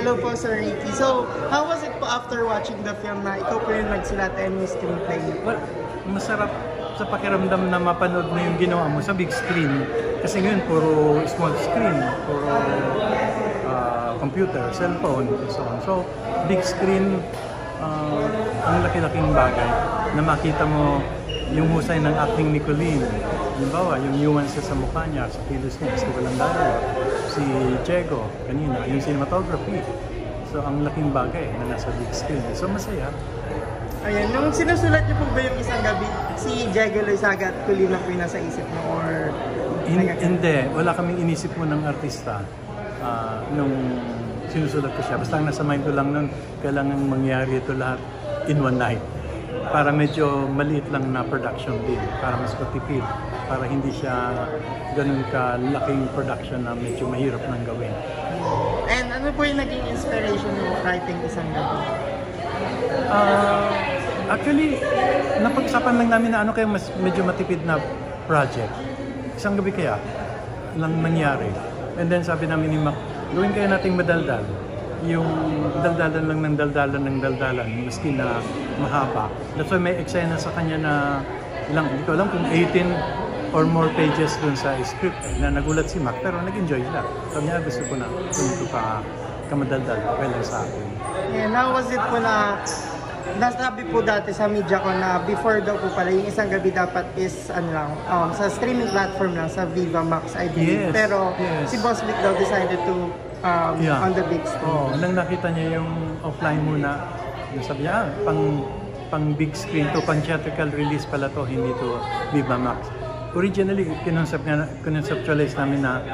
Hello po, Sir Ricky. So, how was it po after watching the film na ikaw po yung nagsulat and yung screenplay? Well, masarap sa pakiramdam na mapanood mo yung ginawa mo sa big screen. Kasi ngayon, puro small screen, puro computer, cellphone, and so on. So, big screen, ang laki-laking bagay na makita mo yung husay ng acting ni Colleen. Halimbawa, yung nuances sa mukha niya, sa kilos niya, kasi walang dialogue. Si Diego, kanina, yung cinematography. So, ang laking bagay na nasa big screen. So, masaya. Ayan, nung sinusulat niyo po ba yung isang gabi, si Diego Loizaga at Colleen lang po yung nasa isip mo? Or Hindi. Wala kaming inisip mo ng artista nung sinusulat ko siya. Basta ang nasa mind ko lang nun, kailangan mangyari ito lahat in one night. Para medyo maliit lang na production din. Para mas matipid. Para hindi siya ganun ka-laking production na medyo mahirap nang gawin. And ano po yung naging inspiration mo writing isang gabi? Actually, napag-usapan lang namin na ano kaya mas medyo matipid na project. Isang gabi kaya lang nangyari. And then sabi namin ni Mac, gawin kaya nating madaldal. Yung daldalan lang ng daldalan, maski na mahaba. That's why may eksena sa kanya na hindi ko alam kung 18 or more pages dun sa script na nagulat si Mac, pero nag-enjoy siya. Sabi niya, gusto ko na ito pa kamadaldal, okay lang sa akin. Yeah, now was it po na nasabi po dati sa media ko na before daw po pala yung isang gabi dapat is sa streaming platform lang, sa Viva Max I believe. Yes, pero si Boss Vic daw decided to on the big screen. Nang nakita niya yung offline muna, sabi niya, pang big screen to, pang theatrical release pala to, hindi to Viva Max. Originally, conceptualize namin na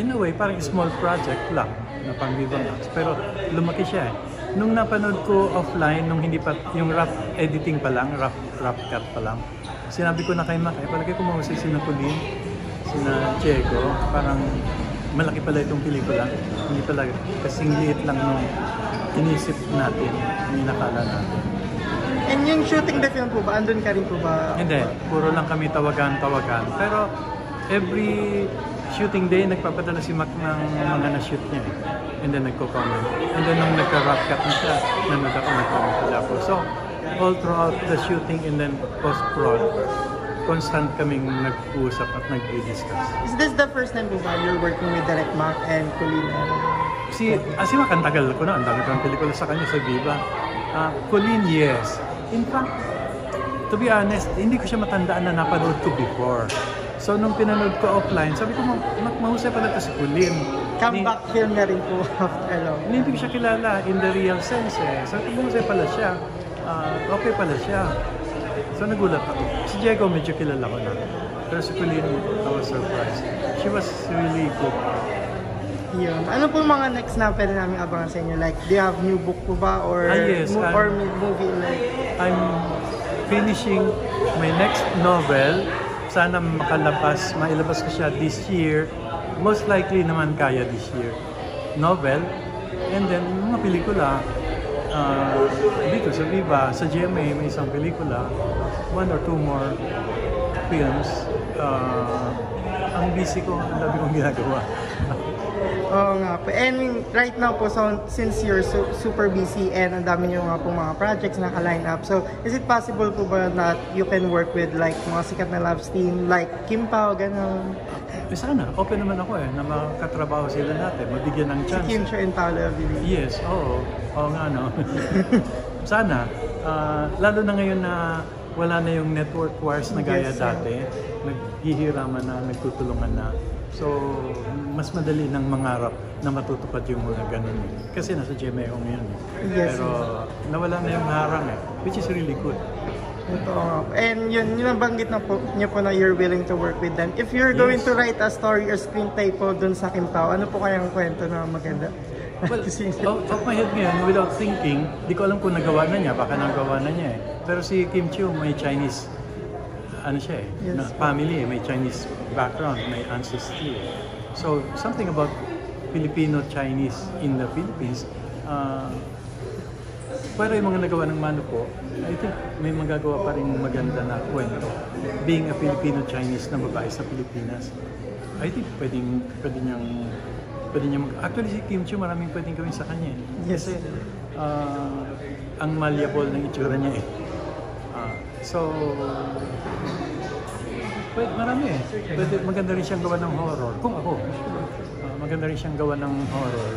in a way, parang small project lang na pang Viva Max. Pero lumaki siya eh. Nung napanood ko offline, nung hindi pa, yung rough editing pa lang, rough cut pa lang, sinabi ko na kay Mac, palagay ko mahusay sina Colleen, sina Diego, parang malaki pala itong pelikula. Hindi pala kasing liit lang nung inisip natin, hindi nakala natin. And yung shooting the film po ba, andun ka rin po ba? Hindi, puro lang kami tawagan. Pero every shooting day, nagpapadala si Mac ng mga na-shoot niya. And then nagko-comment. And then nung nagka-wrap cut na siya, nanood ako, nag-comment pala ako. So, all throughout the shooting and then post-prod, constant kaming nag-uusap at nag-discuss. Is this the first time po ba you're working with Direct Mac and Colleen? Si Mac, ang tagal ko na. Ang dami ko ng pelikula sa kanya sa Viva. Colleen, yes. In fact, to be honest, hindi ko siya matandaan na napanood ko before. So, nung pinanood ko offline, sabi ko, mahusay pala ito si Colleen. Comeback film na rin po after long. Hindi ko siya kilala in the real sense eh. So, mahusay pala siya. Okay pala siya. So, nagulat ako. Si Diego, medyo kilala ko na. Pero si Colleen, I was surprised. She was really good. Yun. Ano po mga next na pwede namin abangan sa inyo? Like, do you have new book po ba? Or, yes, or movie? Like... I'm finishing my next novel. Sana mailabas ko siya this year. Most likely naman kaya this year. Novel. And then, mga pelikula. Dito sa Viva, sa GMA, may isang pelikula. 1 or 2 more films. Ang busy ko, ang dami kong ginagawa. Oo nga po. And right now po, so, since you're super busy and ang dami nyo nga po mga projects na ka-line up, so is it possible po ba that you can work with like mga sikat na Loves team like Kim Pao, gano'n? Sana, open naman ako na makatrabaho sila natin, mabigyan ng chance. Si Kim Cho and Paolo, I believe. Yes, oo. Oo nga, no. Sana, lalo na ngayon na wala na yung network wars na gaya dati, naghihiraman na, nagtutulungan na. So, mas madali nang mangarap na matutupad yung mga ganun. Kasi nasa GMA ako ngayon. Yes, pero nawala na yung harang which is really good. Ito. And yun nabanggit na po niyo po na you're willing to work with them. If you're going to write a story or screenplay po dun sa Kim Pao, ano po kayang kwento na maganda? Well, off my head ngayon, without thinking, di ko alam kung nagawa na niya, baka nagawa na niya Pero si Kim Chiu may Chinese siya na family, may Chinese background, may ancestry. So, something about Filipino-Chinese in the Philippines, pero yung mga nagawa ng Mano po, I think may magagawa pa rin maganda na kwento. Being a Filipino-Chinese na babae sa Pilipinas, I think pwede pwede niya actually si Kim Chiu maraming pwedeng gawin sa kanya eh. Yes. Kasi ang malleable ng itsura niya eh. So, pwede, marami eh. Pwede, maganda rin siyang gawa ng horror. Kung ako, maganda rin siyang gawa ng horror.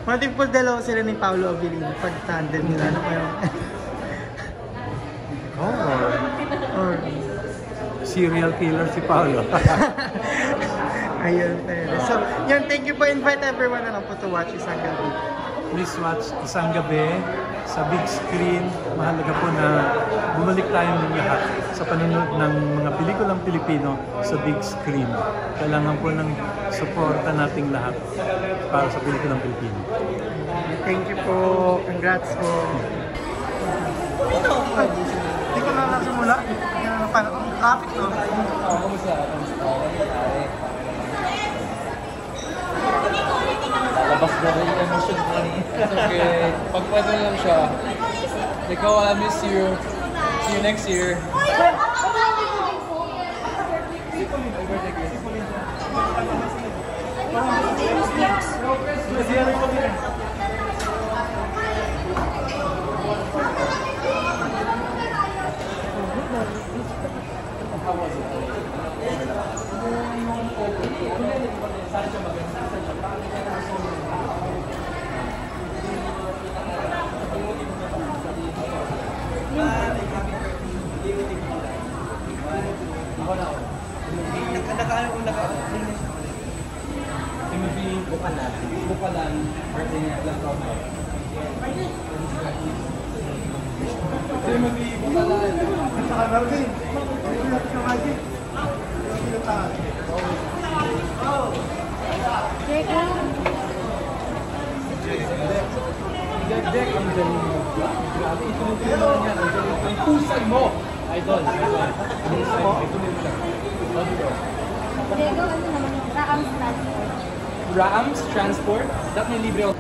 Pwede po dalawa sila ni Paolo Abilino pag tandem nila. Ano kayo? Horror? Or Serial killer si Paolo. ayun. So, yun, thank you po. Invite everyone na lang po to watch Isang Gabi. Please watch Isang Gabi sa big screen. Mahalaga po na bumalik tayong lahat sa panonood ng mga pelikulang Pilipino sa big screen. Kailangan po ng suporta nating lahat para sa pelikulang Pilipino. Thank you po. Congrats po. Hindi ko na nasimula. Parang traffic to. Lalabas na rin yung emotion ko rin. It's okay. Pag pwede lang siya. Ikaw, I miss you. See you next year. Bukalan, birthday niya, lang ko. Timothy, Bukalan. Saka birthday. Dek, ang galing mo. Grabe, ituloy mo yan. Ang galing mo. Ang pusay mo. Idol. Pusay mo. Ituloy mo lang. Diego, ano naman yung Raam's Transport? Raam's Transport? Dapat may libre ako.